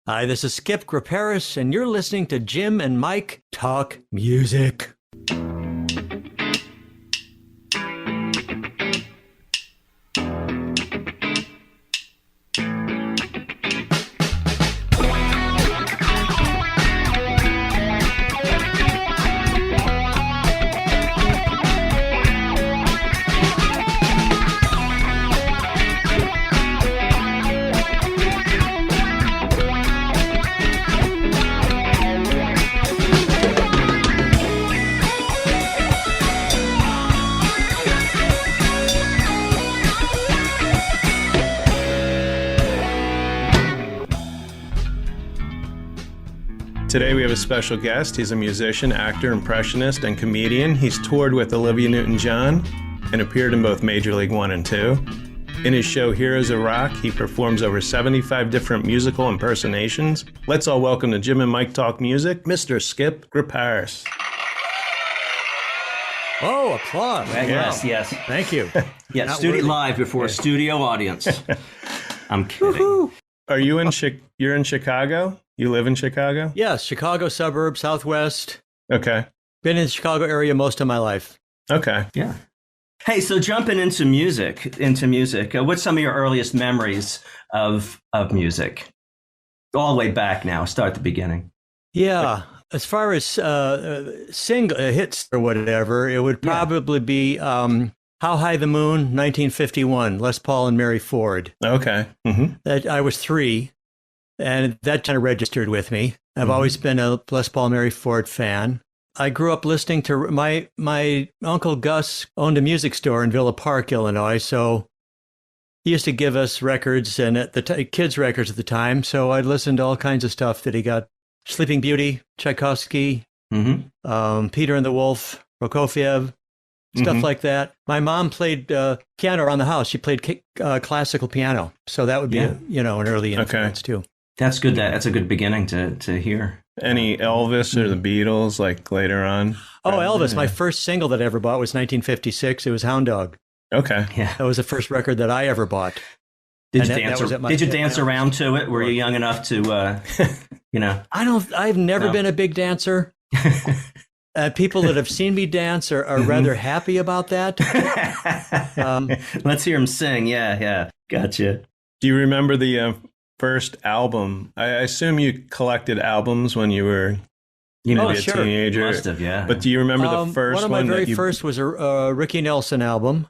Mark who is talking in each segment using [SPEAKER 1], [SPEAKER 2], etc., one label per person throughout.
[SPEAKER 1] Hi, this is Skip Griparis, and you're listening to Jim and Mike Talk Music.
[SPEAKER 2] Today we have a special guest. He's a musician, actor, impressionist, and comedian. He's toured with Olivia Newton John and appeared in both Major League 1 and 2. In his show Heroes of Rock, he performs over 75 different musical impersonations. Let's all welcome to Jim and Mike Talk Music, Mr. Skip Griparis.
[SPEAKER 1] Oh, applause.
[SPEAKER 3] Yes, yes.
[SPEAKER 1] Thank you.
[SPEAKER 3] Yeah, studio live before a studio audience. I'm kidding.
[SPEAKER 1] Woohoo.
[SPEAKER 2] Are you you're in Chicago? You live in Chicago?
[SPEAKER 1] Yes, Chicago suburb, Southwest.
[SPEAKER 2] Okay.
[SPEAKER 1] Been in the Chicago area most of my life.
[SPEAKER 2] Okay.
[SPEAKER 3] Yeah. Hey, so jumping into music, what's some of your earliest memories of music? All the way back now, start at the beginning.
[SPEAKER 1] Yeah, as far as single hits or whatever, it would probably be How High the Moon, 1951, Les Paul and Mary Ford.
[SPEAKER 2] Okay. Mm-hmm.
[SPEAKER 1] That I was 3. And that kind of registered with me. I've always been a Les Paul Mary Ford fan. I grew up listening to my Uncle Gus owned a music store in Villa Park, Illinois. So he used to give us records and kids' records at the time. So I'd listen to all kinds of stuff that he got. Sleeping Beauty, Tchaikovsky, Peter and the Wolf, Prokofiev, stuff like that. My mom played piano around the house. She played classical piano. So that would be an early influence too.
[SPEAKER 3] That's good. That's a good beginning to hear.
[SPEAKER 2] Any Elvis or the Beatles, like later on?
[SPEAKER 1] Oh, Elvis. My first single that I ever bought was 1956. It was Hound Dog.
[SPEAKER 2] Okay.
[SPEAKER 3] Yeah.
[SPEAKER 1] That was the first record that I ever bought.
[SPEAKER 3] Did you dance around to it? Were you young enough to,
[SPEAKER 1] I've never been a big dancer. People that have seen me dance are rather happy about that.
[SPEAKER 3] Let's hear him sing. Yeah. Gotcha.
[SPEAKER 2] Do you remember the first album? I assume you collected albums when you were maybe a teenager.
[SPEAKER 3] Must have, yeah.
[SPEAKER 2] But do you remember the first one?
[SPEAKER 1] One of my very first was a Ricky Nelson album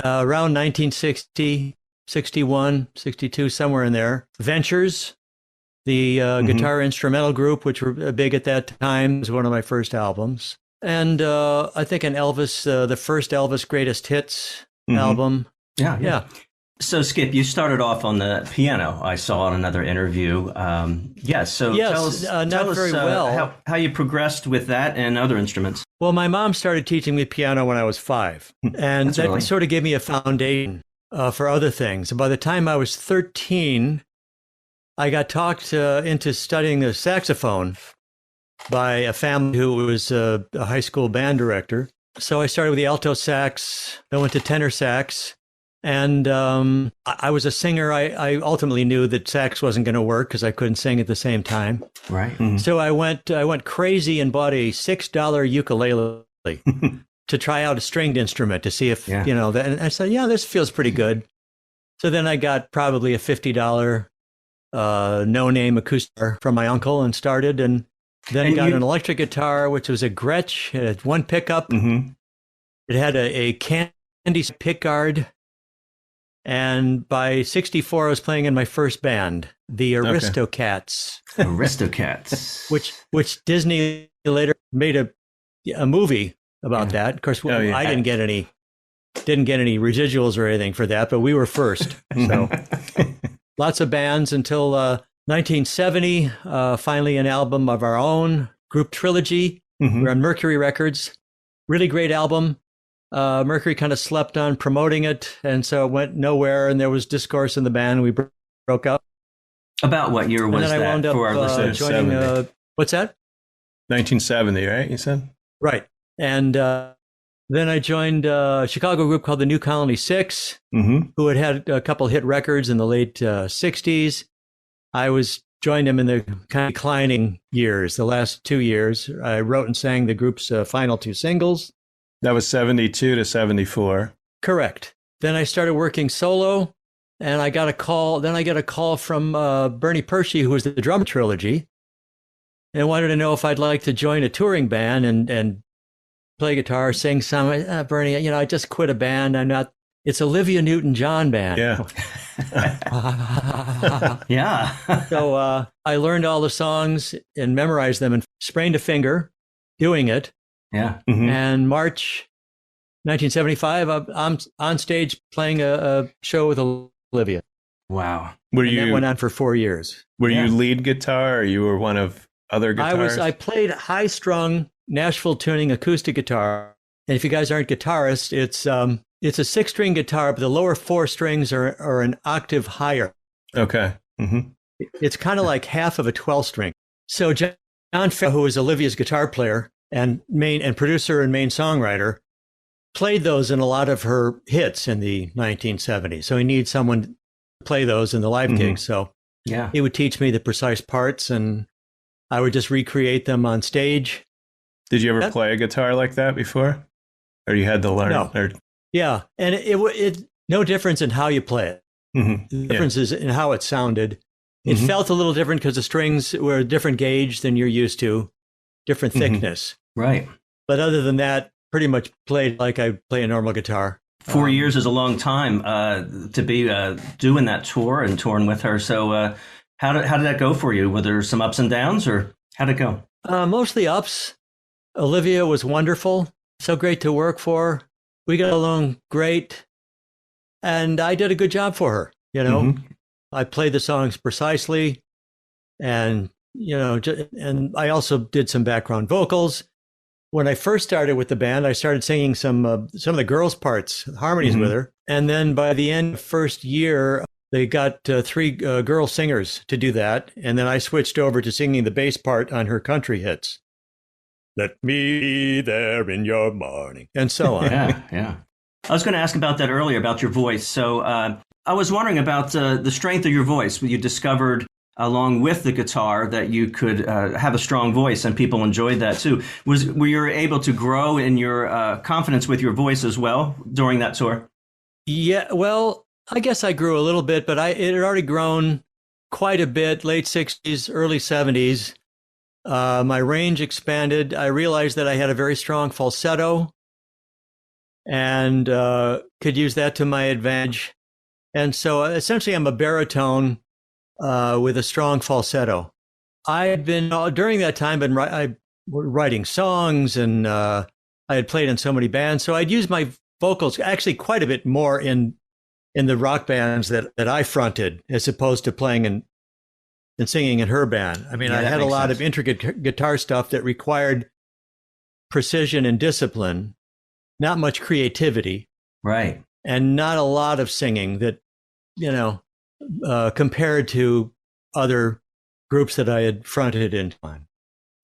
[SPEAKER 1] around 1960, 61, 62, somewhere in there. Ventures, the guitar instrumental group, which were big at that time, was one of my first albums. And I think an Elvis, the first Elvis Greatest Hits album.
[SPEAKER 3] Yeah. So, Skip, you started off on the piano. I saw on another interview. Tell us how you progressed with that and other instruments.
[SPEAKER 1] Well, my mom started teaching me piano when I was 5, and that sort of gave me a foundation for other things. And by the time I was 13, I got talked into studying the saxophone by a family who was a high school band director. So I started with the alto sax, then went to tenor sax. And I was a singer. I ultimately knew that sax wasn't going to work because I couldn't sing at the same time.
[SPEAKER 3] Right.
[SPEAKER 1] So I went crazy and bought a $6 ukulele to try out a stringed instrument to see if, and I said, this feels pretty good. So then I got probably a $50 no-name acoustic from my uncle and started, and then got an electric guitar, which was a Gretsch. It had one pickup. It had a Candy pickguard. And by 64, I was playing in my first band, the Aristocats.
[SPEAKER 3] Aristocats.
[SPEAKER 1] which Disney later made a movie about that. Of course, I didn't get any residuals or anything for that, but we were first. So lots of bands until 1970, finally an album of our own, group Trilogy. We're on Mercury Records. Really great album. Mercury kind of slept on promoting it, and so it went nowhere, and there was discourse in the band. We broke up.
[SPEAKER 3] About what year was that?
[SPEAKER 1] And then I wound up joining, what's that?
[SPEAKER 2] 1970, right, you said?
[SPEAKER 1] Right. And then I joined a Chicago group called the New Colony Six, who had a couple hit records in the late 60s. I was joined them in the kind of declining years. The last 2 years, I wrote and sang the group's final 2 singles.
[SPEAKER 2] That was 72 to 74.
[SPEAKER 1] Correct. Then I started working solo, and I got a call. Then I get a call from Bernie Pershey, who was the drummer Trilogy, and wanted to know if I'd like to join a touring band and play guitar, sing some. Bernie, I just quit a band. I'm not. It's Olivia Newton John band.
[SPEAKER 2] Yeah.
[SPEAKER 3] Yeah.
[SPEAKER 1] So I learned all the songs and memorized them and sprained a finger doing it.
[SPEAKER 3] Yeah.
[SPEAKER 2] Mm-hmm.
[SPEAKER 1] And March 1975, I'm on stage playing a show with Olivia.
[SPEAKER 3] Wow.
[SPEAKER 1] That went on for 4 years.
[SPEAKER 2] Were you lead guitar, or you were one of other guitarists?
[SPEAKER 1] I played high-strung Nashville tuning acoustic guitar. And if you guys aren't guitarists, it's a 6-string guitar, but the lower 4 strings are an octave higher.
[SPEAKER 2] Okay. Mm-hmm.
[SPEAKER 1] It's kind of like half of a 12-string. So John Farrell, who is Olivia's guitar player and producer and main songwriter, played those in a lot of her hits in the 1970s. So he needs someone to play those in the live gigs. So he would teach me the precise parts, and I would just recreate them on stage.
[SPEAKER 2] Did you ever play a guitar like that before? Or you had to learn?
[SPEAKER 1] No. Yeah, and it no difference in how you play it.
[SPEAKER 2] Mm-hmm.
[SPEAKER 1] The difference is in how it sounded. It felt a little different because the strings were a different gauge than you're used to, different thickness.
[SPEAKER 3] Right.
[SPEAKER 1] But other than that, pretty much played like I play a normal guitar.
[SPEAKER 3] 4 years is a long time to be doing that tour and touring with her. So how did that go for you? Were there some ups and downs, or how'd it go?
[SPEAKER 1] Mostly ups. Olivia was wonderful. So great to work for. We got along great. And I did a good job for her, I played the songs precisely. And, and I also did some background vocals. When I first started with the band, I started singing some of the girls' parts, harmonies with her. And then by the end of the first year, they got 3 girl singers to do that. And then I switched over to singing the bass part on her country hits. Let me be there in your morning, and so on.
[SPEAKER 3] Yeah. I was going to ask about that earlier, about your voice. So I was wondering about the strength of your voice. You discovered, along with the guitar, that you could have a strong voice, and people enjoyed that too. Were you able to grow in your confidence with your voice as well during that tour?
[SPEAKER 1] Yeah, well, I guess I grew a little bit, but it had already grown quite a bit, late 60s, early 70s. My range expanded. I realized that I had a very strong falsetto and could use that to my advantage. And so essentially I'm a baritone with a strong falsetto. I've been, during that time, writing songs, and I had played in so many bands. So I'd use my vocals actually quite a bit more in the rock bands that I fronted, as opposed to playing and singing in her band. I mean, I had a lot of intricate guitar stuff that required precision and discipline, not much creativity.
[SPEAKER 3] Right.
[SPEAKER 1] And not a lot of singing that, compared to other groups that I had fronted in time.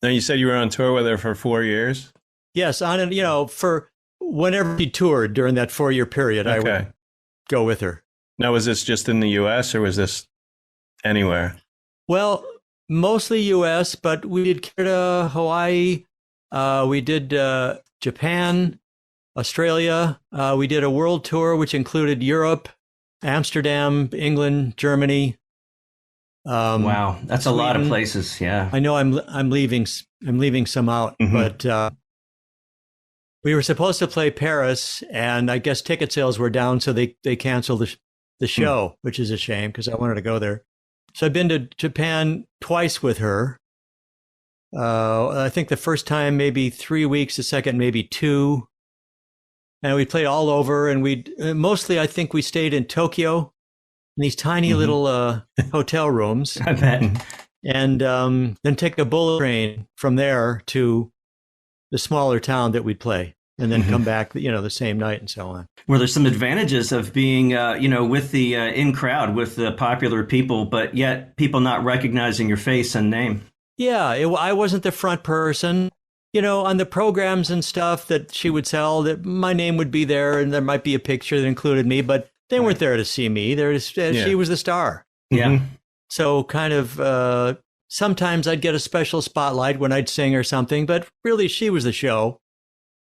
[SPEAKER 2] Now, you said you were on tour with her for 4 years?
[SPEAKER 1] Yes, for whenever she toured during that 4-year period, I would go with her.
[SPEAKER 2] Now, was this just in the U.S. or was this anywhere?
[SPEAKER 1] Well, mostly U.S., but we did Canada, Hawaii. We did Japan, Australia. We did a world tour, which included Europe, Amsterdam, England, Germany.
[SPEAKER 3] Wow, that's Sweden. A lot of places. Yeah,
[SPEAKER 1] I know. I'm leaving some out, but we were supposed to play Paris, and I guess ticket sales were down, so they canceled the show, which is a shame because I wanted to go there. So I've been to Japan twice with her. I think the first time maybe 3 weeks, the second maybe 2. And we played all over, and mostly I think we stayed in Tokyo in these tiny little hotel rooms.
[SPEAKER 3] I bet.
[SPEAKER 1] And then take a bullet train from there to the smaller town that we'd play, and then come back, the same night and so on.
[SPEAKER 3] Were there some advantages of being, with the in crowd, with the popular people, but yet people not recognizing your face and name?
[SPEAKER 1] Yeah, I wasn't the front person. On the programs and stuff that she would sell, that my name would be there, and there might be a picture that included me, but they weren't there to see me. She was the star.
[SPEAKER 3] Yeah.
[SPEAKER 1] So kind of sometimes I'd get a special spotlight when I'd sing or something, but really she was the show,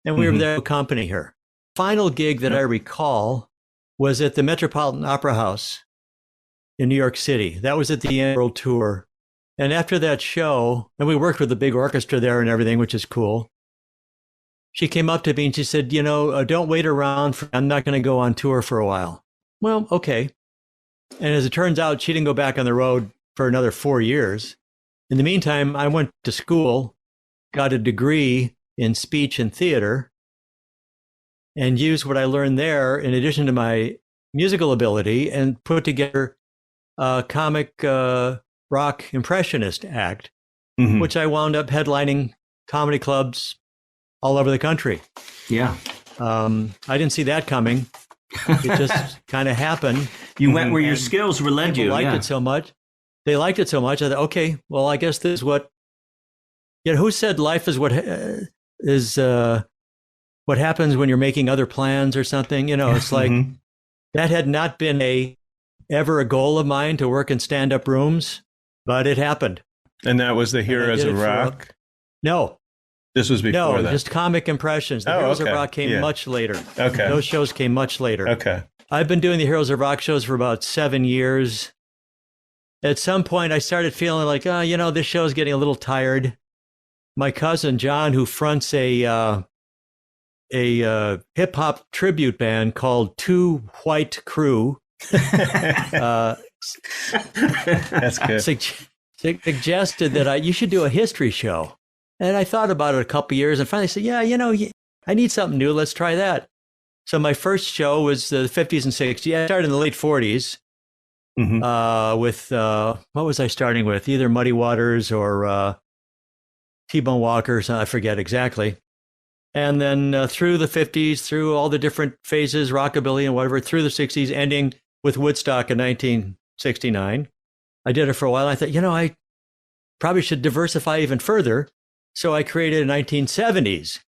[SPEAKER 1] and we were there to accompany her. Final gig that I recall was at the Metropolitan Opera House in New York City. That was at the end of the world tour. And after that show, and we worked with a big orchestra there and everything, which is cool. She came up to me and she said, don't wait around. I'm not going to go on tour for a while. Well, okay. And as it turns out, she didn't go back on the road for another 4 years. In the meantime, I went to school, got a degree in speech and theater, and used what I learned there in addition to my musical ability and put together a comic rock impressionist act, which I wound up headlining comedy clubs all over the country.
[SPEAKER 3] Yeah.
[SPEAKER 1] I didn't see that coming. It just kind of happened.
[SPEAKER 3] You went where your skills were led you.
[SPEAKER 1] People liked it so much. They liked it so much. I thought, okay, well, I guess this is what, who said life is what happens when you're making other plans or something? It's like that had not been ever a goal of mine to work in stand-up rooms, but it happened.
[SPEAKER 2] And that was the Heroes of Rock?
[SPEAKER 1] No.
[SPEAKER 2] This was before that?
[SPEAKER 1] No, just comic impressions. The Heroes of Rock came much later.
[SPEAKER 2] Okay.
[SPEAKER 1] Those shows came much later.
[SPEAKER 2] Okay.
[SPEAKER 1] I've been doing the Heroes of Rock shows for about 7 years. At some point, I started feeling like, this show is getting a little tired. My cousin, John, who fronts a hip-hop tribute band called Two White Crew,
[SPEAKER 2] That's good.
[SPEAKER 1] Suggested that you should do a history show. And I thought about it a couple of years and finally said, I need something new. Let's try that. So my first show was the 50s and 60s. I started in the late 40s with, what was I starting with? Either Muddy Waters or T-Bone Walker. I forget exactly. And then through the 50s, through all the different phases, rockabilly and whatever, through the 60s, ending with Woodstock in 1969. I did it for a while. I thought, I probably should diversify even further. So I created a 1970s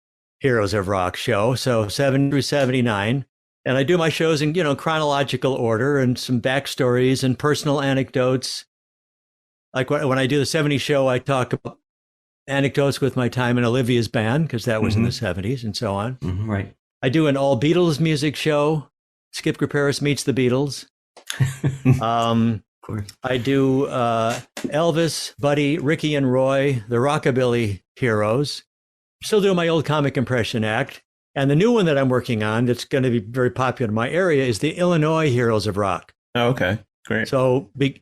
[SPEAKER 1] Heroes of Rock show, so 7 through 79. And I do my shows in, chronological order and some backstories and personal anecdotes. Like when I do the 70s show, I talk about anecdotes with my time in Olivia's band, because that was in the 70s and so on.
[SPEAKER 3] Right.
[SPEAKER 1] I do an all Beatles music show. Skip Griparis meets the Beatles. I do Elvis, Buddy, Ricky and Roy, the Rockabilly Heroes. Still doing my old comic impression act. And the new one that I'm working on that's going to be very popular in my area is the Illinois Heroes of Rock.
[SPEAKER 2] Oh, okay. Great.
[SPEAKER 1] So the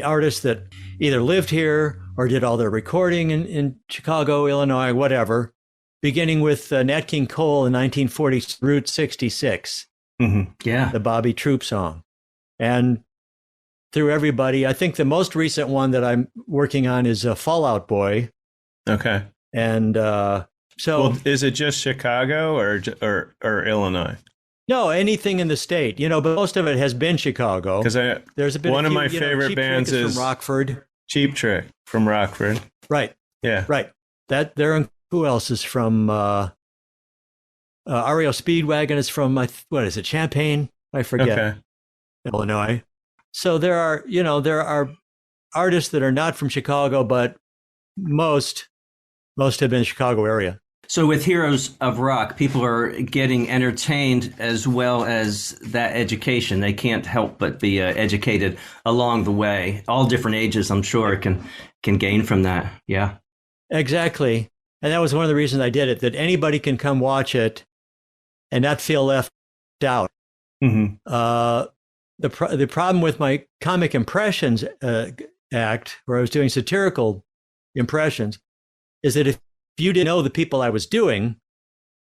[SPEAKER 1] artists that either lived here or did all their recording in Chicago, Illinois, whatever, beginning with Nat King Cole in 1940 Route 66.
[SPEAKER 3] Yeah.
[SPEAKER 1] The Bobby Troop song. And through everybody, I think the most recent one that I'm working on is Fall Out Boy.
[SPEAKER 2] Okay.
[SPEAKER 1] And
[SPEAKER 2] is it just Chicago or Illinois?
[SPEAKER 1] No, anything in the state, but most of it has been Chicago.
[SPEAKER 2] Because there's a bit one of my favorite bands is
[SPEAKER 1] from Rockford.
[SPEAKER 2] Cheap Trick from Rockford.
[SPEAKER 1] Right.
[SPEAKER 2] Yeah.
[SPEAKER 1] Right. Who else is from REO Speedwagon is from what is it, Champaign? I forget.
[SPEAKER 2] Okay.
[SPEAKER 1] Illinois. So there are artists that are not from Chicago, but most have been in the Chicago area.
[SPEAKER 3] So with Heroes of Rock, people are getting entertained as well as that education. They can't help but be educated along the way. All different ages, I'm sure, can gain from that. Yeah.
[SPEAKER 1] Exactly. And that was one of the reasons I did it, that anybody can come watch it and not feel left out. The problem with my comic impressions act, where I was doing satirical impressions, is that if you didn't know the people I was doing,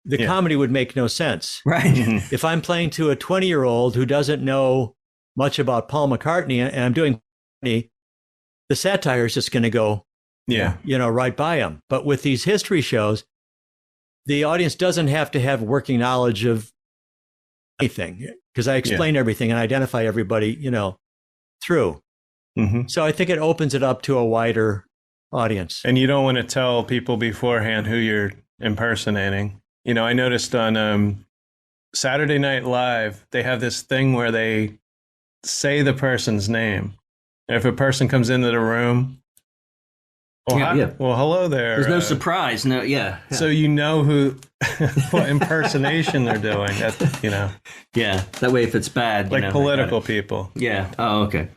[SPEAKER 1] the comedy would make no sense.
[SPEAKER 3] Right.
[SPEAKER 1] If I'm playing to a 20-year-old who doesn't know much about Paul McCartney and I'm doing the satire is just going to go, right by him. But with these history shows, the audience doesn't have to have working knowledge of anything, because I explain everything and identify everybody, through. So I think it opens it up to a wider audience.
[SPEAKER 2] And you don't want to tell people beforehand who you're impersonating. I noticed on Saturday Night Live, they have this thing where they say the person's name. If a person comes into the room, well, well, hello there.
[SPEAKER 3] There's no surprise. No,
[SPEAKER 2] So you know what impersonation they're doing.
[SPEAKER 3] Yeah. That way, if it's bad,
[SPEAKER 2] like political people.
[SPEAKER 3] Yeah. Oh, okay.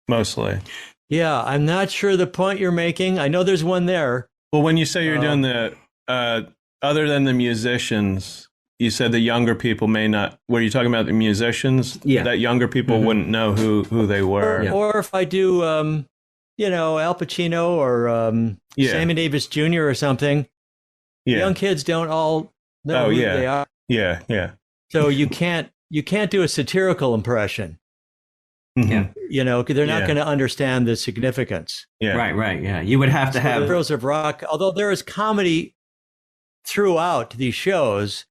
[SPEAKER 2] Mostly.
[SPEAKER 1] Yeah, I'm not sure the point you're making. I know there's one there.
[SPEAKER 2] Well, when you say you're doing the other than the musicians, you said the younger people may not. Were you talking about the musicians?
[SPEAKER 3] Yeah.
[SPEAKER 2] That younger people wouldn't know who they were.
[SPEAKER 1] Or if I do, Al Pacino or Sammy Davis Jr. or something, young kids don't all know who they are.
[SPEAKER 2] Yeah, yeah.
[SPEAKER 1] So you can't do a satirical impression.
[SPEAKER 2] Mm-hmm.
[SPEAKER 1] They're not going to understand the significance.
[SPEAKER 2] Yeah.
[SPEAKER 3] Right. Yeah. You would have to have
[SPEAKER 1] Heroes of Rock, although there is comedy throughout these shows,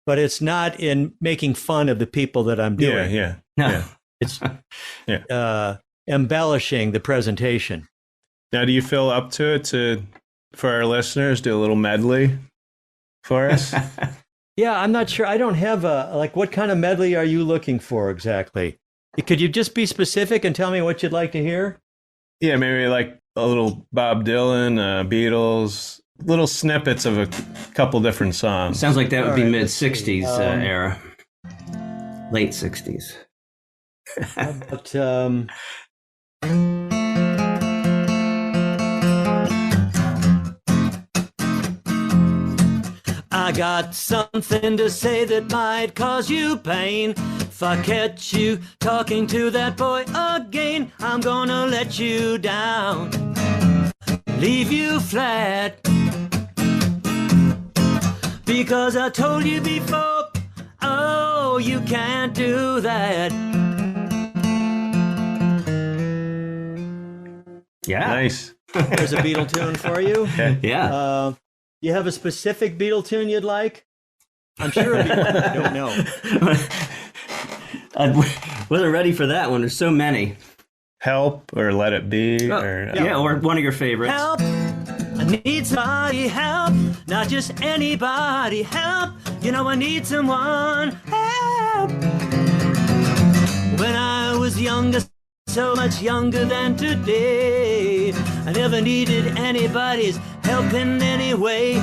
[SPEAKER 1] but it's not in making fun of the people that I'm doing.
[SPEAKER 2] Yeah.
[SPEAKER 3] No.
[SPEAKER 1] It's embellishing the presentation.
[SPEAKER 2] Now, do you feel up to it for our listeners, do a little medley for us?
[SPEAKER 1] Yeah, I'm not sure. I don't have what kind of medley are you looking for exactly? Could you just be specific and tell me what you'd like to hear?
[SPEAKER 2] Yeah, maybe like a little Bob Dylan, Beatles, little snippets of a couple different songs.
[SPEAKER 3] Sounds like that would be mid-'60s era. Late 60s.
[SPEAKER 1] But, I got something to say that might cause you pain. If I catch you talking to that boy again, I'm gonna let you down, leave you flat. Because I told you before, oh, you can't do that.
[SPEAKER 3] Yeah.
[SPEAKER 2] Nice.
[SPEAKER 1] There's a Beatle tune for you.
[SPEAKER 3] Yeah.
[SPEAKER 1] You have a specific Beatle tune you'd like? I'm sure it'd be one I don't know.
[SPEAKER 3] I wasn't ready for that one. There's so many.
[SPEAKER 2] Help or Let It Be.
[SPEAKER 3] Or one of your favorites.
[SPEAKER 1] Help! I need somebody help. Not just anybody help. I need someone help. When I was younger, so much younger than today, I never needed anybody's help in any way.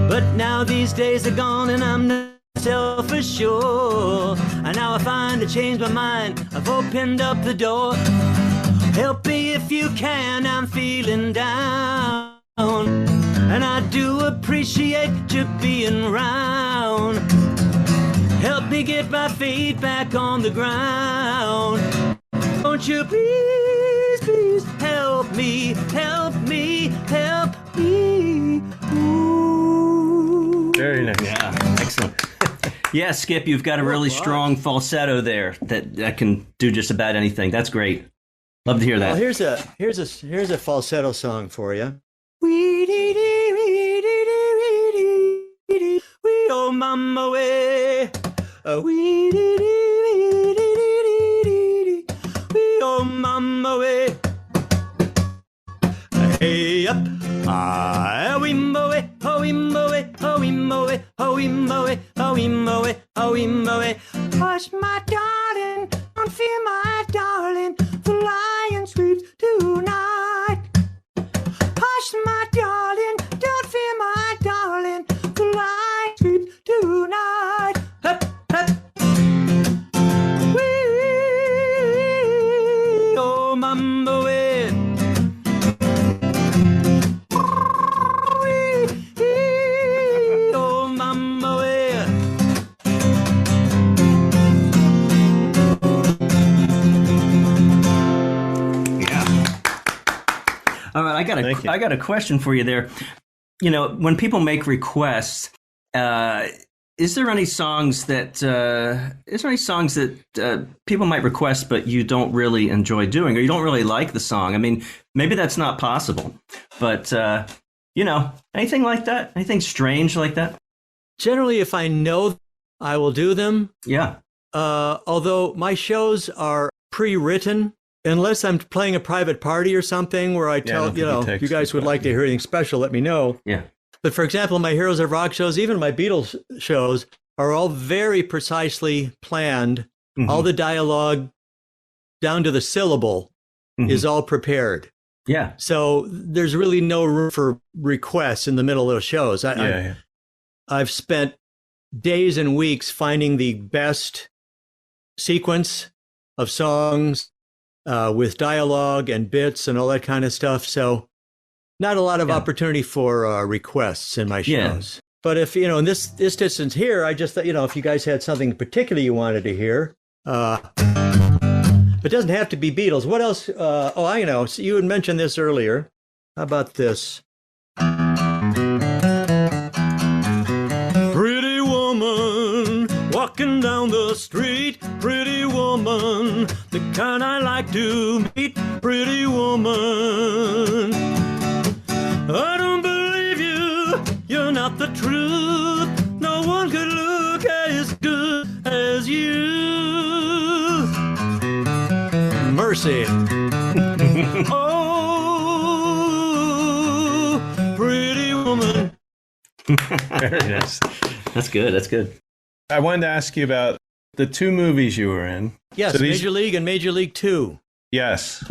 [SPEAKER 1] But now these days are gone and I'm not self-assured. And now I find to change my mind, I've opened up the door. Help me if you can, I'm feeling down. And I do appreciate you being around. Help me get my feet back on the ground. Won't you please, please help me, help me, help me. Ooh.
[SPEAKER 2] Very nice.
[SPEAKER 3] Yeah, excellent. Yeah, Skip, you've got a really strong falsetto there that can do just about anything. That's great. Love to hear that.
[SPEAKER 1] Well, here's a falsetto song for you. Oh, mama way. Oh, mama way. Hey up. Oh, imbo way. Oh, imbo way. Oh, imbo way. Oh, imbo way. Oh, imbo way. Oh, imbo way. Hush, my darling. Don't fear, my darling. The lion sleeps tonight. Hush, my darling. Don't fear, my darling. The lion sleeps tonight. Hup, hup. Wee, oh, mama way. Wee, oh, mama way.
[SPEAKER 3] All right, I got a question for you there. When people make requests, is there any songs that people might request but you don't really enjoy doing, or you don't really like the song? I mean, maybe that's not possible, but anything like that? Anything strange like that?
[SPEAKER 1] Generally, if I know, I will do them.
[SPEAKER 3] Yeah.
[SPEAKER 1] Although my shows are pre-written, unless I'm playing a private party or something where I tell, if you guys would like to hear anything special, let me know.
[SPEAKER 3] Yeah.
[SPEAKER 1] But for example, my Heroes of Rock shows, even my Beatles shows, are all very precisely planned. Mm-hmm. All the dialogue down to the syllable is all prepared.
[SPEAKER 3] Yeah.
[SPEAKER 1] So there's really no room for requests in the middle of the shows. I've spent days and weeks finding the best sequence of songs with dialogue and bits and all that kind of stuff. So not a lot of opportunity for requests in my shows. Yeah. But if, in this distance here, I just thought, if you guys had something particular you wanted to hear, it doesn't have to be Beatles. What else? I know. So you had mentioned this earlier. How about this? Pretty woman walking down the street. Pretty woman, the kind I like to meet. Pretty woman, I don't believe you. You're not the truth. No one could look as good as you. Mercy. Oh, pretty woman.
[SPEAKER 2] Very nice.
[SPEAKER 3] That's good. That's good.
[SPEAKER 2] I wanted to ask you about the two movies you were in.
[SPEAKER 1] Yes, so Major League and Major League 2.
[SPEAKER 2] Yes.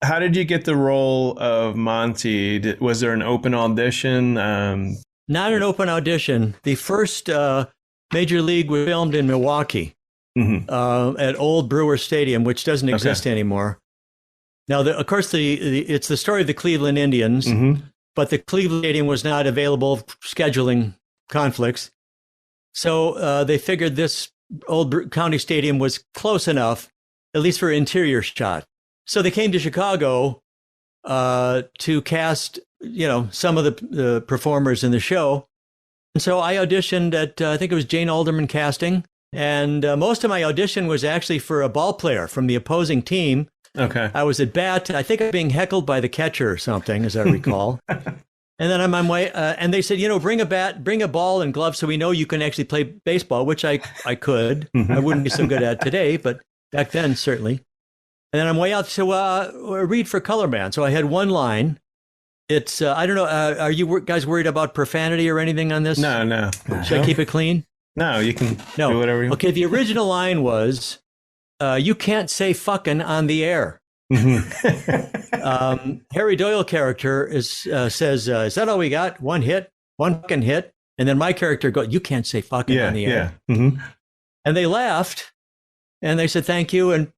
[SPEAKER 2] How did you get the role of Monty? Was there an open audition?
[SPEAKER 1] Not an open audition. The first Major League was filmed in Milwaukee. At Old Brewer Stadium, which doesn't exist anymore. Now, of course, it's the story of the Cleveland Indians, but the Cleveland Stadium was not available, scheduling conflicts. So they figured this Old County Stadium was close enough, at least for interior shot. So they came to Chicago to cast, some of the performers in the show. And so I auditioned at, I think it was Jane Alderman Casting. And most of my audition was actually for a ball player from the opposing team.
[SPEAKER 2] Okay.
[SPEAKER 1] I was at bat. I think I was being heckled by the catcher or something, as I recall. And then I'm on my way, and they said, bring a bat, bring a ball and gloves so we know you can actually play baseball, which I could. I wouldn't be so good at today, but back then, certainly. And then I'm way out to read for Color Man. So I had one line. It's, I don't know, are you guys worried about profanity or anything on this?
[SPEAKER 2] No.
[SPEAKER 1] Should I keep it clean?
[SPEAKER 2] No, you can do whatever you want.
[SPEAKER 1] Okay, the original line was, you can't say fucking on the air. Harry Doyle character says, is that all we got? One hit, one fucking hit. And then my character goes, you can't say fucking on the air. And they laughed, and they said, thank you. And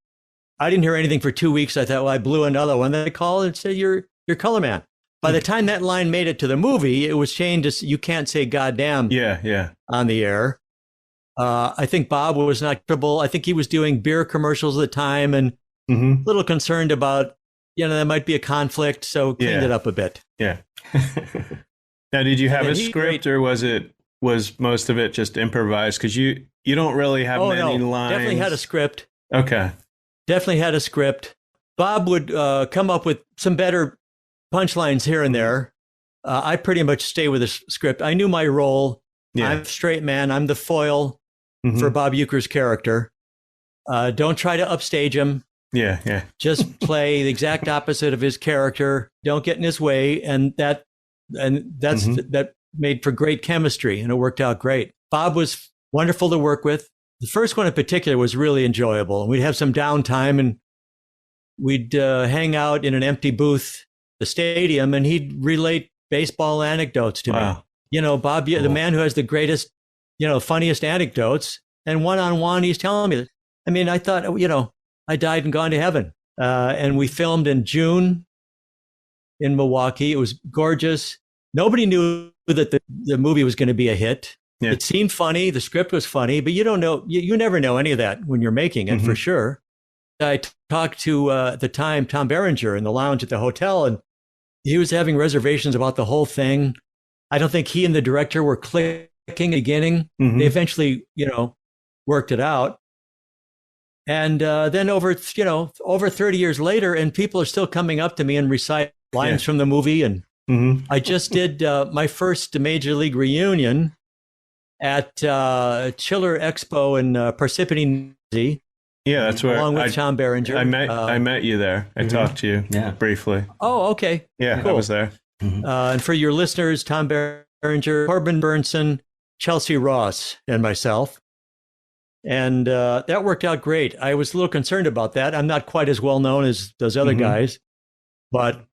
[SPEAKER 1] I didn't hear anything for 2 weeks. I thought, well, I blew another one. They called and said, you're Color Man. By the time that line made it to the movie, it was changed to, you can't say goddamn on the air. I think Bob was not comfortable. I think he was doing beer commercials at the time and a little concerned about, there might be a conflict. So cleaned it up a bit.
[SPEAKER 2] Yeah. Now, did you have a script or was most of it just improvised? Because you don't really have many lines.
[SPEAKER 1] Definitely had a script.
[SPEAKER 2] Okay.
[SPEAKER 1] Definitely had a script. Bob would come up with some better punchlines here and there. I pretty much stay with the script. I knew my role. Yeah. I'm a straight man. I'm the foil for Bob Uecker's character. Don't try to upstage him.
[SPEAKER 2] Yeah.
[SPEAKER 1] Just play the exact opposite of his character. Don't get in his way. And that made for great chemistry, and it worked out great. Bob was wonderful to work with. The first one in particular was really enjoyable. We'd have some downtime, and we'd hang out in an empty booth, the stadium, and he'd relate baseball anecdotes to me. Bob, the man who has the greatest, funniest anecdotes, and one-on-one, he's telling me that. I mean, I thought, I died and gone to heaven. And we filmed in June in Milwaukee. It was gorgeous. Nobody knew that the movie was going to be a hit. Yeah. It seemed funny. The script was funny, but you don't know, you never know any of that when you're making it, for sure. I talked to, at the time, Tom Berenger in the lounge at the hotel, and he was having reservations about the whole thing. I don't think he and the director were clicking at the beginning. They eventually, worked it out. And then over 30 years later, and people are still coming up to me and recite lines from the movie. And I just did my first Major League reunion at Chiller Expo in Parsippany, New Jersey.
[SPEAKER 2] Yeah, that's where
[SPEAKER 1] along with Tom Berenger.
[SPEAKER 2] I met you there. I talked to you briefly.
[SPEAKER 1] Oh, okay.
[SPEAKER 2] Yeah,
[SPEAKER 1] cool.
[SPEAKER 2] I was there.
[SPEAKER 1] And for your listeners, Tom Berenger, Corbin Burnson, Chelsea Ross, and myself. And that worked out great. I was a little concerned about that. I'm not quite as well known as those other guys, but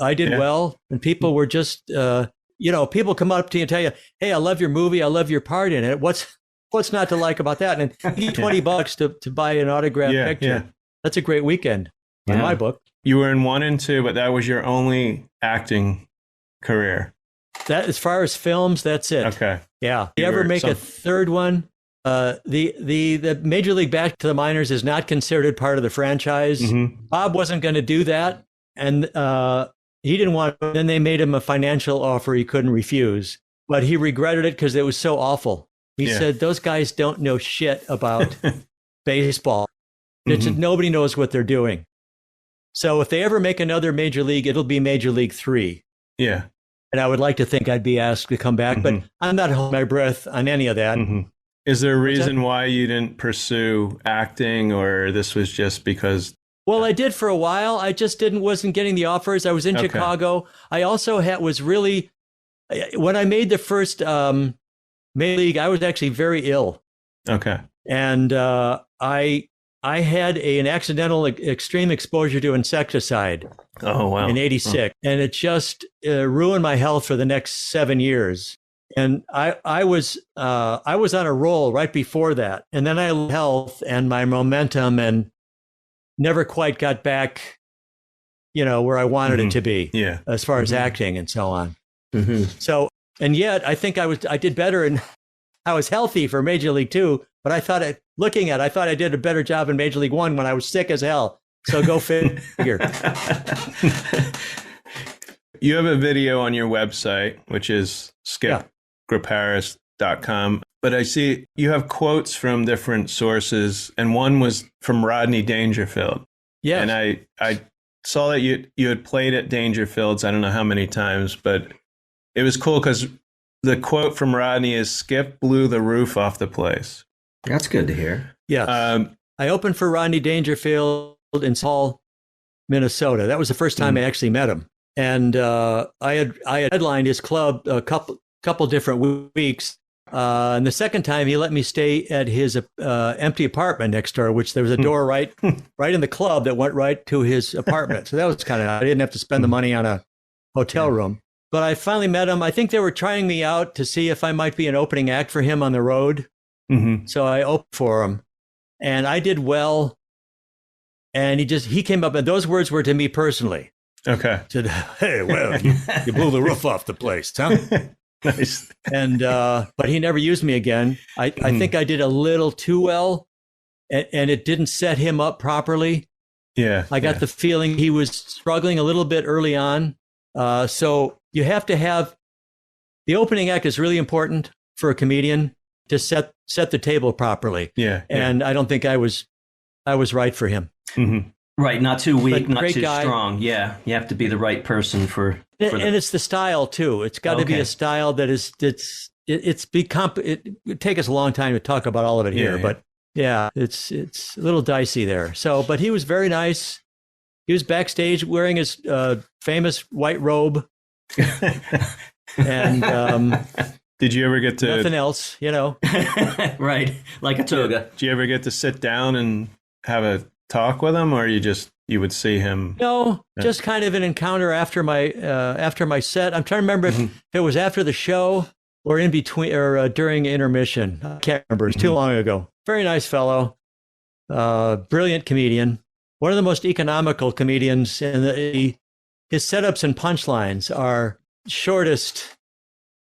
[SPEAKER 1] I did well. And people were just, people come up to you and tell you, hey, I love your movie. I love your part in it. What's not to like about that? And you get $20 to buy an autographed picture. Yeah. That's a great weekend in my book.
[SPEAKER 2] You were in 1 and 2, but that was your only acting career.
[SPEAKER 1] That, as far as films, that's it.
[SPEAKER 2] Okay.
[SPEAKER 1] Yeah. You ever make a third one? The Major League Back to the Minors is not considered part of the franchise. Bob wasn't going to do that, and he didn't want. Then they made him a financial offer he couldn't refuse, but he regretted it because it was so awful. He said those guys don't know shit about baseball. Nobody knows what they're doing. So if they ever make another Major League, it'll be Major League 3.
[SPEAKER 2] Yeah.
[SPEAKER 1] And I would like to think I'd be asked to come back, but I'm not holding my breath on any of that.
[SPEAKER 2] Is there a reason why you didn't pursue acting, or this was just because?
[SPEAKER 1] Well, I did for a while. I just wasn't getting the offers. I was in Chicago. I also was really, when I made the first Major League, I was actually very ill.
[SPEAKER 2] Okay.
[SPEAKER 1] And I had an accidental extreme exposure to insecticide.
[SPEAKER 2] Oh, wow.
[SPEAKER 1] In 86. And it just ruined my health for the next 7 years. And I was on a roll right before that. And then I lost health and my momentum and never quite got back, where I wanted it to be. Yeah. As far as acting and so on. So, and yet I think I did better, and I was healthy for Major League 2, but I thought I did a better job in Major League 1 when I was sick as hell. So go figure.
[SPEAKER 2] You have a video on your website, which is skipgriparis.com. But I see you have quotes from different sources, and one was from Rodney Dangerfield. Yeah. And I saw that you had played at Dangerfield's, I don't know how many times, but it was cool because the quote from Rodney is, "Skip blew the roof off the place."
[SPEAKER 3] That's good to hear.
[SPEAKER 1] Yeah. I opened for Rodney Dangerfield in Hall, Minnesota. That was the first time I actually met him. And I had headlined his club a couple different weeks. And the second time, he let me stay at his empty apartment next door, which there was a door right in the club that went right to his apartment. So that was kind of, I didn't have to spend the money on a hotel room. But I finally met him. I think they were trying me out to see if I might be an opening act for him on the road. So I opened for him, and I did well. And he came up, and those words were to me personally.
[SPEAKER 2] Okay.
[SPEAKER 1] Said, "Hey, well, you blew the roof off the place, huh?"
[SPEAKER 2] Nice.
[SPEAKER 1] And but he never used me again. I think I did a little too well, and it didn't set him up properly.
[SPEAKER 2] Yeah.
[SPEAKER 1] I got the feeling he was struggling a little bit early on. So you have to have the opening act is really important for a comedian to set the table properly. Yeah. And I don't think I was right for him.
[SPEAKER 3] Right, not too weak, not too strong. Yeah, you have to be the right person for
[SPEAKER 1] and it's the style too. It's got to be a style that is it would take us a long time to talk about all of it here, but yeah, it's a little dicey there. So, but he was very nice. He was backstage wearing his famous white robe, and
[SPEAKER 2] did you ever get to
[SPEAKER 1] nothing else?
[SPEAKER 3] Right, like a toga.
[SPEAKER 2] Did you ever get to sit down and have a talk with him, or you would see him?
[SPEAKER 1] No, just kind of an encounter after my set. I'm trying to remember if it was after the show or in between or during intermission. I can't remember. It's too long ago. Very nice fellow, brilliant comedian, one of the most economical comedians. And his setups and punchlines are shortest,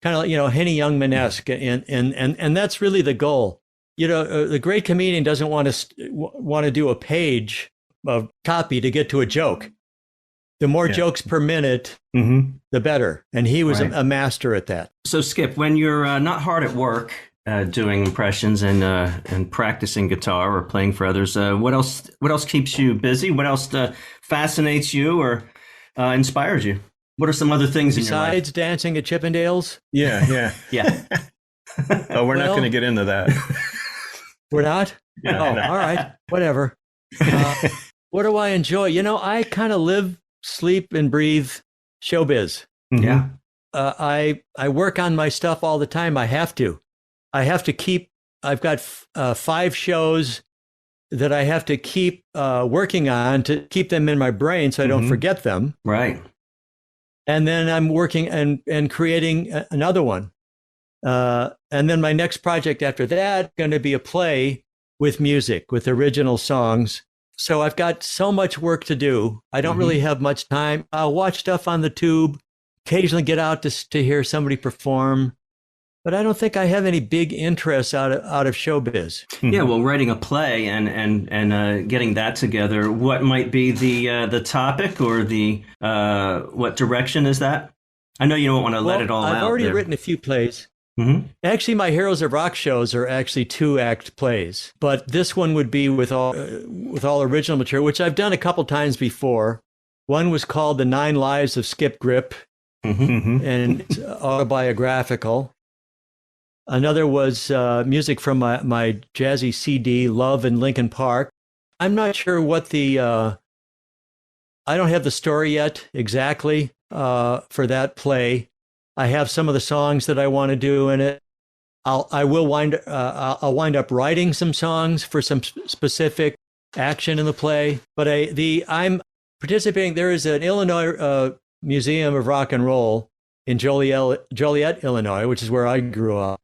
[SPEAKER 1] kind of Henny Youngman-esque, and that's really the goal. The great comedian doesn't want to do a page of copy to get to a joke. The more jokes per minute, the better. And he was a master at that.
[SPEAKER 3] So, Skip, when you're not hard at work doing impressions and practicing guitar or playing for others, what else keeps you busy? What else fascinates you or inspires you? What are some other things in your life?
[SPEAKER 1] Besides dancing at Chippendales?
[SPEAKER 3] Yeah.
[SPEAKER 2] Oh, we're not going to get into that.
[SPEAKER 1] We're not?
[SPEAKER 2] No.
[SPEAKER 1] All right. Whatever. What do I enjoy? I kind of live, sleep, and breathe showbiz.
[SPEAKER 3] Yeah.
[SPEAKER 1] I work on my stuff all the time. I have to keep I've got 5 shows that I have to keep working on to keep them in my brain so I don't forget them.
[SPEAKER 3] Right.
[SPEAKER 1] And then I'm working and creating another one. And then my next project after that going to be a play with music, with original songs. So I've got so much work to do. I don't really have much time. I'll watch stuff on the tube, occasionally get out to hear somebody perform. But I don't think I have any big interests out of showbiz.
[SPEAKER 3] Yeah, well, writing a play and getting that together, what might be the topic or the what direction is that? I know you don't want to let it all out.
[SPEAKER 1] I've already
[SPEAKER 3] there.
[SPEAKER 1] written a few plays. Actually, my Heroes of Rock shows are actually 2-act plays, but this one would be with all original material, which I've done a couple times before. One was called The 9 Lives of Skip Grip, and it's autobiographical. Another was music from my jazzy CD, Love in Lincoln Park. I'm not sure what I don't have the story yet exactly for that play. I have some of the songs that I want to do in it. I'll wind up writing some songs for some specific action in the play. But I'm participating. There is an Illinois Museum of Rock and Roll in Joliet, Illinois, which is where I grew up.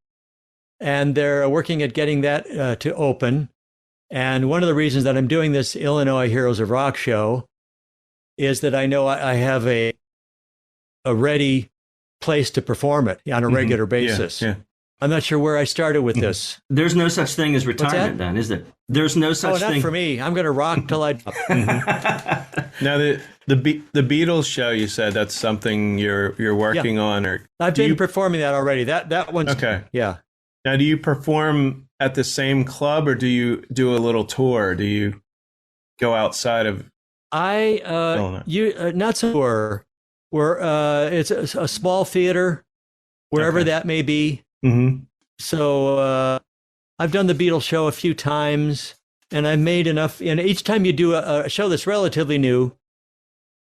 [SPEAKER 1] And they're working at getting that to open. And one of the reasons that I'm doing this Illinois Heroes of Rock show is that I know I have a ready place to perform it on a regular basis. Yeah. I'm not sure where I started with this.
[SPEAKER 3] There's no such thing as retirement then, is there? There's no such thing.
[SPEAKER 1] Not for me. I'm going to rock till I...
[SPEAKER 2] Now, the Beatles show, you said that's something you're working on, or
[SPEAKER 1] I've been performing that already. That one's... Okay. Yeah.
[SPEAKER 2] Now, do you perform at the same club, or do you do a little tour? Do you go outside of... not so tour. It's a small theater, wherever that may be. So I've done the Beatles show a few times, and I've made enough. And each time you do a show that's relatively new,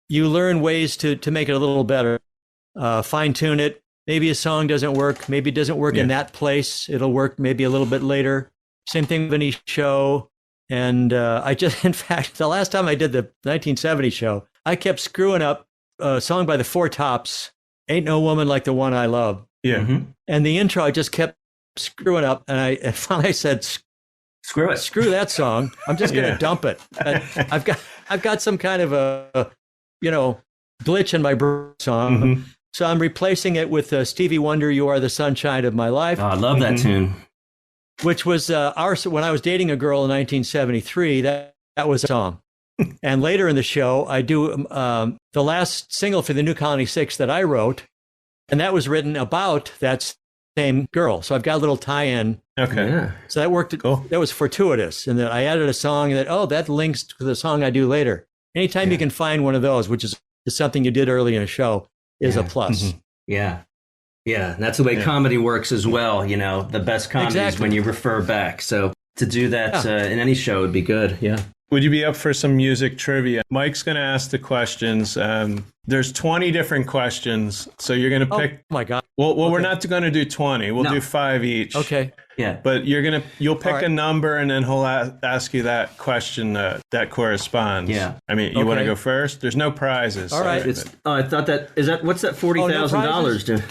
[SPEAKER 2] you learn ways to make it a little better, fine tune it. Maybe a song doesn't work. Maybe it doesn't work in that place. It'll work maybe a little bit later. Same thing with any show. And in fact, the last time I did the 1970 show, I kept screwing up a song by the Four Tops, Ain't No Woman Like the One I Love. Yeah.
[SPEAKER 1] And the intro, I just kept screwing up. And finally I said,
[SPEAKER 3] screw it.
[SPEAKER 1] Screw that song. I'm just going to dump it. I've got some kind of a glitch in my song. So I'm replacing it with Stevie Wonder, You Are the Sunshine of My Life.
[SPEAKER 3] Oh, I love that tune.
[SPEAKER 1] Which was when I was dating a girl in 1973, that was a song. And later in the show, I do the last single for the New Colony 6 that I wrote, and that was written about that same girl. So I've got a little tie-in.
[SPEAKER 2] Okay. Yeah.
[SPEAKER 1] So that worked. Cool. That was fortuitous. And then I added a song that links to the song I do later. Anytime you can find one of those, which is something you did early in a show, is a plus.
[SPEAKER 3] Yeah. Yeah. And that's the way comedy works as well. The best comedy is when you refer back. So to do that in any show would be good. Yeah.
[SPEAKER 2] Would you be up for some music trivia? Mike's going to ask the questions. There's 20 different questions, so you're going to pick.
[SPEAKER 1] Oh my God!
[SPEAKER 2] Well, we're not going to do 20. We'll do 5 each.
[SPEAKER 1] Okay.
[SPEAKER 2] Yeah. But you'll pick a number, and then he'll ask you that question that corresponds. Yeah. I mean, you want to go first? There's no prizes.
[SPEAKER 1] All right.
[SPEAKER 3] I thought what's that $40,000?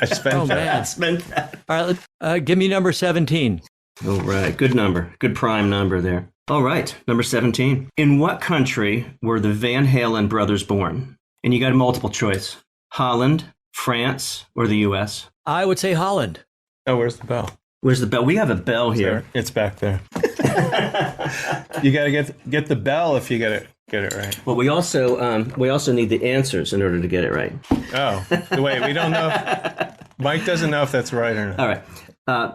[SPEAKER 2] I spent that.
[SPEAKER 3] I spent that.
[SPEAKER 1] All right. Give me number 17.
[SPEAKER 3] All right. Good number. Good prime number there. All right, number 17. In what country were the Van Halen brothers born? And you got a multiple choice. Holland, France, or the U.S.?
[SPEAKER 1] I would say Holland.
[SPEAKER 2] Oh, where's the bell?
[SPEAKER 3] Where's the bell? We have a bell here.
[SPEAKER 2] It's back there. You got to get the bell if you get it right.
[SPEAKER 3] Well, we also need the answers in order to get it right.
[SPEAKER 2] Oh, wait, we don't know. Mike doesn't know if that's right or not.
[SPEAKER 3] All right.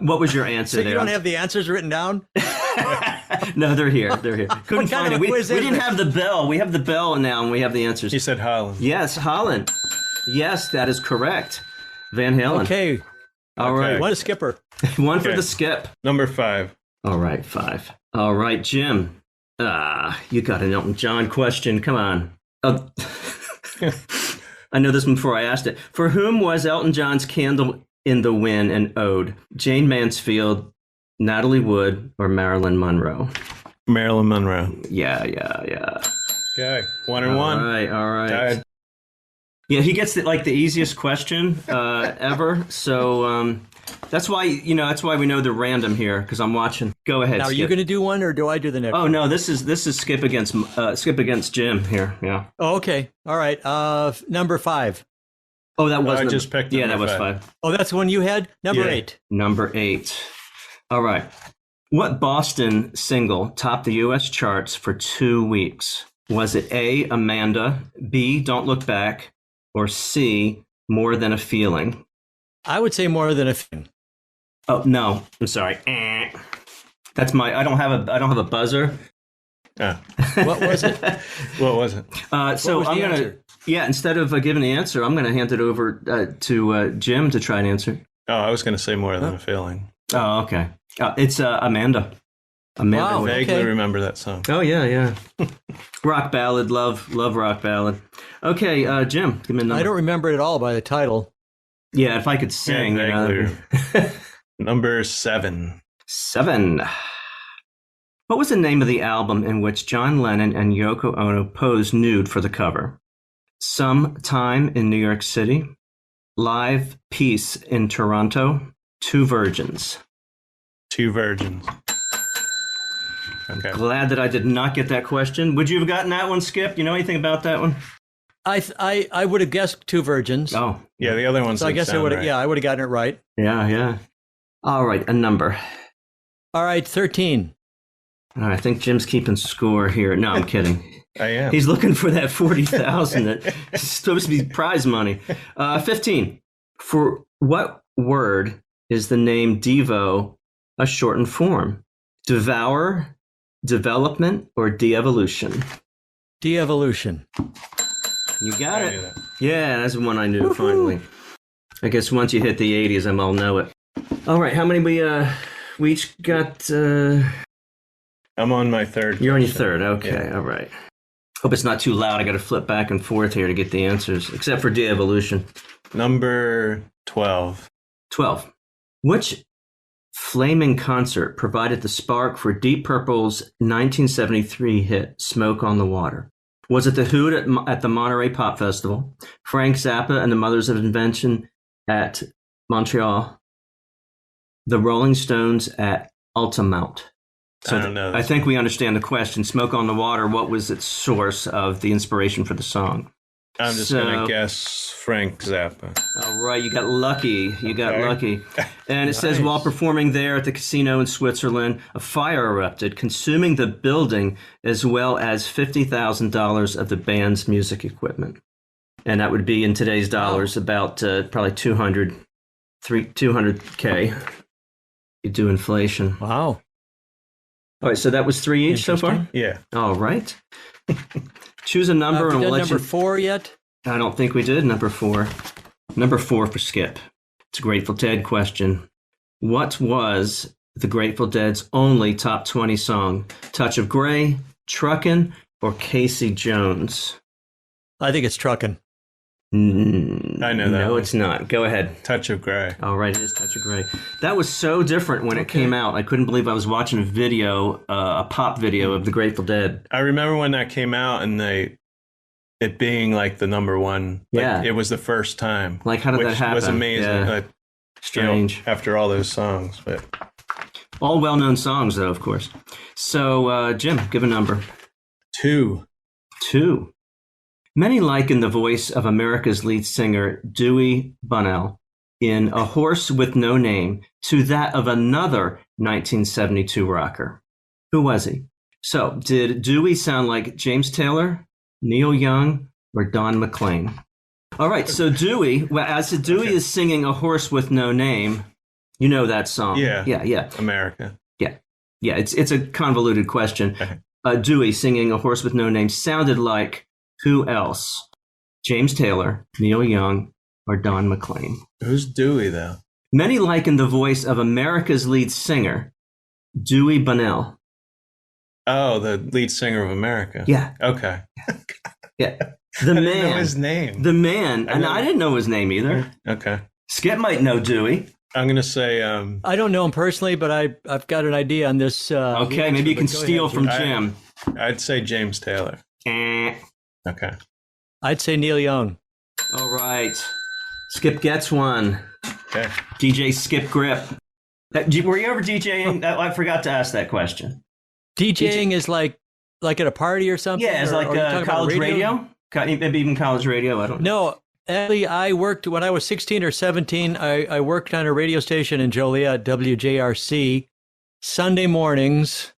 [SPEAKER 3] What was your answer there?
[SPEAKER 1] So you don't have the answers written down?
[SPEAKER 3] No, they're here. Couldn't find it. We didn't have the bell. We have the bell now, and we have the answers.
[SPEAKER 2] He said Holland.
[SPEAKER 3] Yes, Holland. Yes, that is correct. Van Halen.
[SPEAKER 1] Okay.
[SPEAKER 3] All right.
[SPEAKER 1] One skipper.
[SPEAKER 3] One for the skip.
[SPEAKER 2] Number 5.
[SPEAKER 3] All right, 5. All right, Jim. You got an Elton John question. Come on. I know this one before I asked it. For whom was Elton John's Candle in the Wind an ode? Jane Mansfield, Natalie Wood or Marilyn Monroe?
[SPEAKER 2] Marilyn Monroe.
[SPEAKER 3] Yeah.
[SPEAKER 2] Okay, 1-1.
[SPEAKER 3] All right.
[SPEAKER 2] Tied.
[SPEAKER 3] Yeah, he gets the easiest question ever. So that's why we know they're random here because I'm watching. Go ahead.
[SPEAKER 1] Now, are
[SPEAKER 3] Skip.
[SPEAKER 1] you going to do one, or do I do the next?
[SPEAKER 3] Oh
[SPEAKER 1] one?
[SPEAKER 3] no, this is Skip against Jim here. Yeah.
[SPEAKER 1] Oh, okay. All right. Number 5.
[SPEAKER 3] Oh, that was
[SPEAKER 2] I just picked.
[SPEAKER 3] Yeah, that
[SPEAKER 2] number
[SPEAKER 3] was
[SPEAKER 2] 5.
[SPEAKER 3] 5.
[SPEAKER 1] Oh, that's the one you had. Number 8.
[SPEAKER 3] Number 8. All right. What Boston single topped the U.S. charts for 2 weeks? Was it A, Amanda, B, Don't Look Back, or C, More Than a Feeling?
[SPEAKER 1] I would say More Than a Feeling.
[SPEAKER 3] Oh no, I'm sorry. That's my. I don't have a buzzer.
[SPEAKER 1] What was it?
[SPEAKER 2] What was it?
[SPEAKER 3] So I'm gonna.
[SPEAKER 1] Answer?
[SPEAKER 3] Yeah, instead of giving the answer, I'm gonna hand it over to Jim to try and answer.
[SPEAKER 2] Oh, I was going to say More Than a Feeling.
[SPEAKER 3] Oh, okay. It's Amanda. Amanda.
[SPEAKER 1] Wow.
[SPEAKER 2] I vaguely
[SPEAKER 1] Okay.
[SPEAKER 2] remember that song.
[SPEAKER 3] Oh yeah. Rock ballad, love rock ballad. Okay, Jim, give me a number.
[SPEAKER 1] I don't remember it at all by the title.
[SPEAKER 3] Yeah, if I could sing.
[SPEAKER 2] Number 7.
[SPEAKER 3] 7. What was the name of the album in which John Lennon and Yoko Ono posed nude for the cover? Sometime in New York City, Live Peace in Toronto, Two Virgins.
[SPEAKER 2] Two Virgins. Okay.
[SPEAKER 3] Glad that I did not get that question. Would you have gotten that one, Skip? You know anything about that one?
[SPEAKER 1] I would have guessed Two Virgins.
[SPEAKER 3] Oh,
[SPEAKER 2] Yeah, the other ones.
[SPEAKER 1] So I guess I would have.
[SPEAKER 2] Right.
[SPEAKER 1] Yeah, I would have gotten it right.
[SPEAKER 3] yeah. All right, a number.
[SPEAKER 1] All right, 13.
[SPEAKER 3] All right, I think Jim's keeping score here. No, I'm kidding.
[SPEAKER 2] I am.
[SPEAKER 3] He's looking for that 40,000 that's supposed to be prize money. 15. For what word is the name Devo a shortened form? Devour, development, or de-evolution?
[SPEAKER 1] De-evolution.
[SPEAKER 3] You got
[SPEAKER 2] I
[SPEAKER 3] it.
[SPEAKER 2] knew that.
[SPEAKER 3] Yeah, that's the one I knew finally. I guess once you hit the 80s, I'll know it. All right, how many we each got?
[SPEAKER 2] I'm on my third.
[SPEAKER 3] You're on your
[SPEAKER 2] question.
[SPEAKER 3] third. Okay,
[SPEAKER 2] Yeah.
[SPEAKER 3] all right. Hope it's not too loud. I got to flip back and forth here to get the answers, except for de-evolution.
[SPEAKER 2] Number 12.
[SPEAKER 3] 12. Which flaming concert provided the spark for Deep Purple's 1973 hit "Smoke on the Water"? Was it the Who at the Monterey Pop Festival, Frank Zappa and the Mothers of Invention at Montreal, the Rolling Stones at Altamont? So
[SPEAKER 2] I don't know.
[SPEAKER 3] I think we understand the question. "Smoke on the Water," what was its source of the inspiration for the song?
[SPEAKER 2] I'm just
[SPEAKER 3] So-
[SPEAKER 2] going to guess Frank Zappa.
[SPEAKER 3] All right, you got lucky.
[SPEAKER 2] Okay.
[SPEAKER 3] Lucky. And it says,
[SPEAKER 1] Nice.
[SPEAKER 3] while performing there at the casino in Switzerland, a fire erupted, consuming the building as well as $50,000 of the band's music equipment. And that would be in today's dollars about probably 200K. You do inflation.
[SPEAKER 1] Wow.
[SPEAKER 3] All right, so that was 3 each so far?
[SPEAKER 1] Interesting.
[SPEAKER 2] Yeah.
[SPEAKER 3] All right. Choose a number
[SPEAKER 1] Have
[SPEAKER 3] and
[SPEAKER 1] we
[SPEAKER 3] we'll
[SPEAKER 1] done
[SPEAKER 3] let
[SPEAKER 1] number
[SPEAKER 3] you...
[SPEAKER 1] 4 yet?
[SPEAKER 3] I don't think we did. Number 4. Number 4 for Skip. It's a Grateful Dead question. What was the Grateful Dead's only top 20 song? Touch of Grey, Truckin', or Casey Jones?
[SPEAKER 1] I think it's Truckin'.
[SPEAKER 2] I know that
[SPEAKER 3] No,
[SPEAKER 2] one.
[SPEAKER 3] it's not. Go ahead.
[SPEAKER 2] Touch of Grey.
[SPEAKER 3] All right, it is Touch of Grey. That was so different when it came out. I couldn't believe I was watching a video, a pop video of the Grateful Dead.
[SPEAKER 2] I remember when that came out and it being like the number one. Like,
[SPEAKER 3] Yeah.
[SPEAKER 2] It was the first time.
[SPEAKER 3] Like, how did
[SPEAKER 2] which
[SPEAKER 3] that happen?
[SPEAKER 2] was amazing.
[SPEAKER 3] Yeah.
[SPEAKER 2] Like,
[SPEAKER 3] Strange.
[SPEAKER 2] after all those songs. But
[SPEAKER 3] All well-known songs, though, of course. So, Jim, give a number.
[SPEAKER 2] 2.
[SPEAKER 3] 2. Many liken the voice of America's lead singer, Dewey Bunnell, in A Horse with No Name to that of another 1972 rocker. Who was he? So, did Dewey sound like James Taylor, Neil Young, or Don McLean? All right, so Dewey, as Dewey is singing A Horse with No Name, you know that song.
[SPEAKER 2] Yeah.
[SPEAKER 3] Yeah.
[SPEAKER 2] America.
[SPEAKER 3] Yeah, it's a convoluted question. Dewey singing A Horse with No Name sounded like who else? James Taylor, Neil Young, or Don McLean?
[SPEAKER 2] Who's Dewey, though?
[SPEAKER 3] Many liken the voice of America's lead singer, Dewey Bunnell.
[SPEAKER 2] Oh, the lead singer of America.
[SPEAKER 3] Yeah,
[SPEAKER 2] Okay.
[SPEAKER 3] yeah.
[SPEAKER 2] I didn't know his name.
[SPEAKER 3] The man. And I didn't know his name either.
[SPEAKER 2] Okay.
[SPEAKER 3] Skip might know Dewey.
[SPEAKER 2] I'm going to say...
[SPEAKER 1] I don't know him personally, but I've got an idea on this.
[SPEAKER 3] Okay, maybe you can steal from Jim.
[SPEAKER 2] I'd say James Taylor. Okay.
[SPEAKER 1] I'd say Neil Young.
[SPEAKER 3] All right. Skip gets one.
[SPEAKER 2] Okay.
[SPEAKER 3] DJ Skip Grip. Were you ever DJing? I forgot to ask that question.
[SPEAKER 1] DJing is like at a party or something?
[SPEAKER 3] Yeah, it's like college radio? Maybe even college radio, I don't know.
[SPEAKER 1] No, actually, I worked, when I was 16 or 17, I worked on a radio station in Joliet, WJRC, Sunday mornings,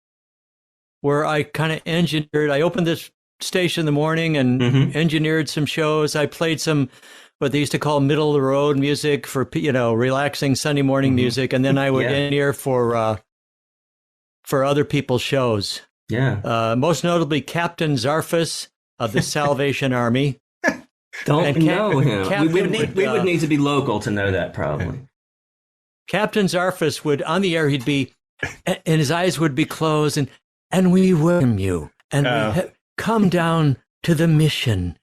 [SPEAKER 1] where I kind of I opened this station in the morning and engineered some shows. I played some what they used to call middle of the road music for, relaxing Sunday morning music. And then I would engineer for other people's shows.
[SPEAKER 3] Yeah.
[SPEAKER 1] Most notably Captain Zarfus of the Salvation Army.
[SPEAKER 3] Don't know him. We would need to be local to know that, probably.
[SPEAKER 1] Captain Zarfus would, on the air, he'd be, and his eyes would be closed, and we welcome you, and we come down to the mission,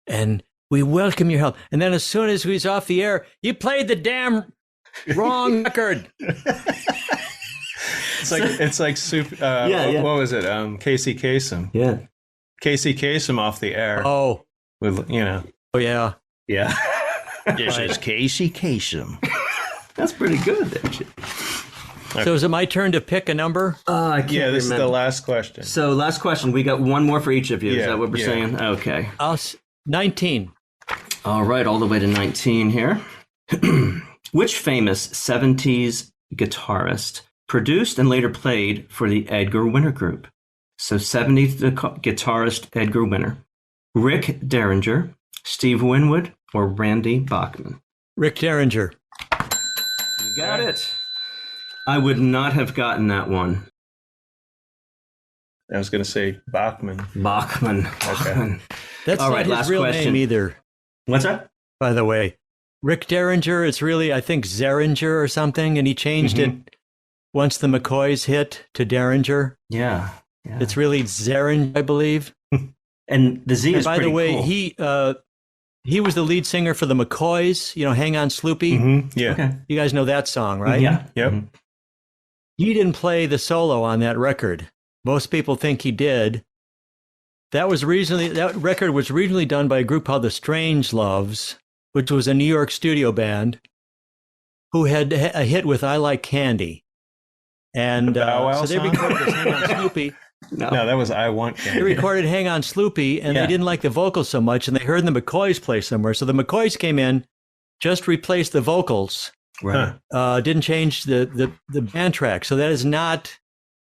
[SPEAKER 1] and we welcome your help. And then as soon as he's off the air, you played the damn wrong record.
[SPEAKER 2] It's like soup. What was it? Casey Kasem.
[SPEAKER 3] Yeah.
[SPEAKER 2] Casey Kasem off the air.
[SPEAKER 1] Oh.
[SPEAKER 2] With,
[SPEAKER 1] Oh, yeah.
[SPEAKER 3] Yeah.
[SPEAKER 2] This is Casey Kasem.
[SPEAKER 3] That's pretty good, actually.
[SPEAKER 1] So is it my turn to pick a number?
[SPEAKER 3] I can't remember.
[SPEAKER 2] This is the last question.
[SPEAKER 3] So last question. We got one more for each of you. Is that what we're saying? Okay.
[SPEAKER 1] 19.
[SPEAKER 3] All right, all the way to 19 here. Which famous 70s guitarist produced and later played for the Edgar Winter Group? So 70s guitarist Edgar Winter. Rick Derringer, Steve Winwood, or Randy Bachman?
[SPEAKER 1] Rick Derringer.
[SPEAKER 3] You got it. I would not have gotten that one.
[SPEAKER 2] I was going to say Bachman.
[SPEAKER 3] Bachman.
[SPEAKER 2] Okay.
[SPEAKER 1] That's
[SPEAKER 3] all
[SPEAKER 1] not
[SPEAKER 3] right,
[SPEAKER 1] his
[SPEAKER 3] last
[SPEAKER 1] real
[SPEAKER 3] question.
[SPEAKER 1] name either.
[SPEAKER 3] What's that?
[SPEAKER 1] By the way, Rick Derringer, it's really, I think, Zeringer or something, and he changed it once the McCoys hit to Derringer.
[SPEAKER 3] Yeah.
[SPEAKER 1] It's really Zeringer, I believe.
[SPEAKER 3] And the Z is
[SPEAKER 1] by
[SPEAKER 3] pretty
[SPEAKER 1] the way,
[SPEAKER 3] cool.
[SPEAKER 1] he was the lead singer for the McCoys, Hang On Sloopy.
[SPEAKER 2] Yeah.
[SPEAKER 3] Okay.
[SPEAKER 1] You guys know that song, right?
[SPEAKER 3] Yeah.
[SPEAKER 2] Yep.
[SPEAKER 1] He didn't play the solo on that record. Most people think he did. That record was originally done by a group called the Strangeloves, which was a New York studio band who had a hit with I Like Candy. And so they recorded this Hang On Sloopy.
[SPEAKER 2] No, that was I Want Candy.
[SPEAKER 1] They recorded Hang On Sloopy, and they didn't like the vocals so much, and they heard the McCoys play somewhere. So the McCoys came in, just replaced the vocals.
[SPEAKER 3] Right.
[SPEAKER 1] Didn't change the band track. So that is not...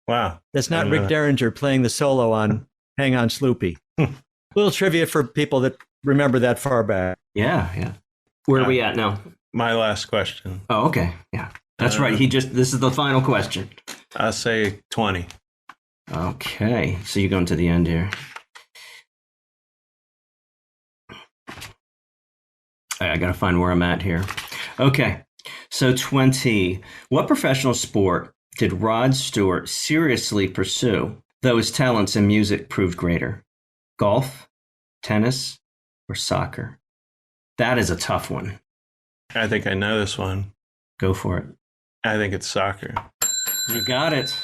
[SPEAKER 2] Wow.
[SPEAKER 1] That's not Rick Derringer playing the solo on Hang On Sloopy. Little trivia for people that remember that far back.
[SPEAKER 3] Yeah. Where are we at now?
[SPEAKER 2] My last question.
[SPEAKER 3] Oh, okay. Yeah. That's right. This is the final question.
[SPEAKER 2] I'll say 20.
[SPEAKER 3] Okay. So you're going to the end here. I got to find where I'm at here. Okay. So 20. What professional sport did Rod Stewart seriously pursue, though his talents in music proved greater? Golf, tennis, or soccer? That is a tough one.
[SPEAKER 2] I think I know this one.
[SPEAKER 3] Go for it.
[SPEAKER 2] I think it's soccer.
[SPEAKER 3] You got it.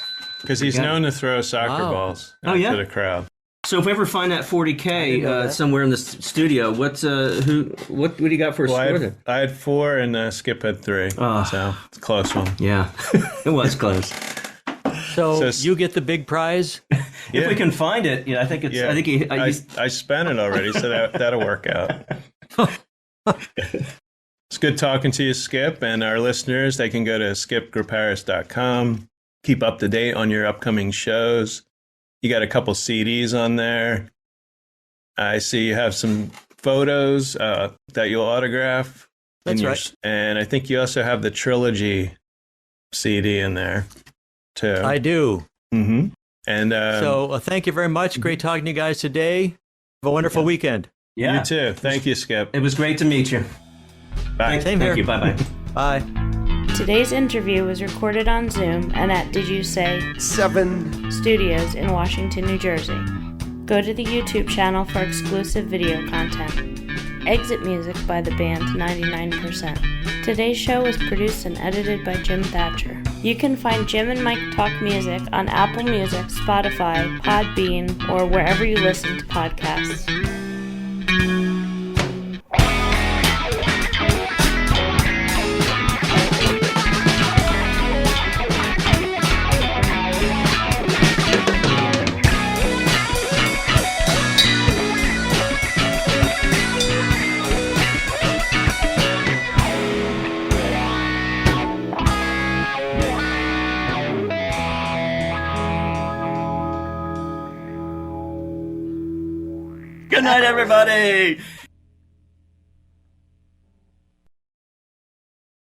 [SPEAKER 2] Because he's known to throw soccer balls to the crowd.
[SPEAKER 3] So if we ever find that 40K somewhere in the studio, what do you got for a score then?
[SPEAKER 2] I had 4 and Skip had 3. So it's a close one.
[SPEAKER 3] Yeah, it was close.
[SPEAKER 1] So you get the big prize?
[SPEAKER 3] If we can find it, I think it's.
[SPEAKER 2] Yeah.
[SPEAKER 3] I think
[SPEAKER 2] I spent it already, so that'll work out. It's good talking to you, Skip, and our listeners. They can go to skipgriparis.com. Keep up to date on your upcoming shows. You got a couple CDs on there. I see you have some photos that you'll autograph.
[SPEAKER 1] That's right.
[SPEAKER 2] And I think you also have the trilogy CD in there, too.
[SPEAKER 1] I do.
[SPEAKER 2] Mm-hmm. And
[SPEAKER 1] so thank you very much. Great talking to you guys today. Have a wonderful weekend.
[SPEAKER 3] Yeah.
[SPEAKER 2] You too. Thank you, Skip.
[SPEAKER 3] It was great to meet you.
[SPEAKER 2] Bye.
[SPEAKER 1] Same here.
[SPEAKER 3] Thank you. Bye-bye.
[SPEAKER 1] Bye.
[SPEAKER 4] Today's interview was recorded on Zoom and at Did You Say
[SPEAKER 5] 7
[SPEAKER 4] Studios in Washington, New Jersey. Go to the YouTube channel for exclusive video content. Exit music by the band 99%. Today's show was produced and edited by Jim Thatcher. You can find Jim and Mike Talk Music on Apple Music, Spotify, Podbean, or wherever you listen to podcasts.
[SPEAKER 3] Good night, everybody.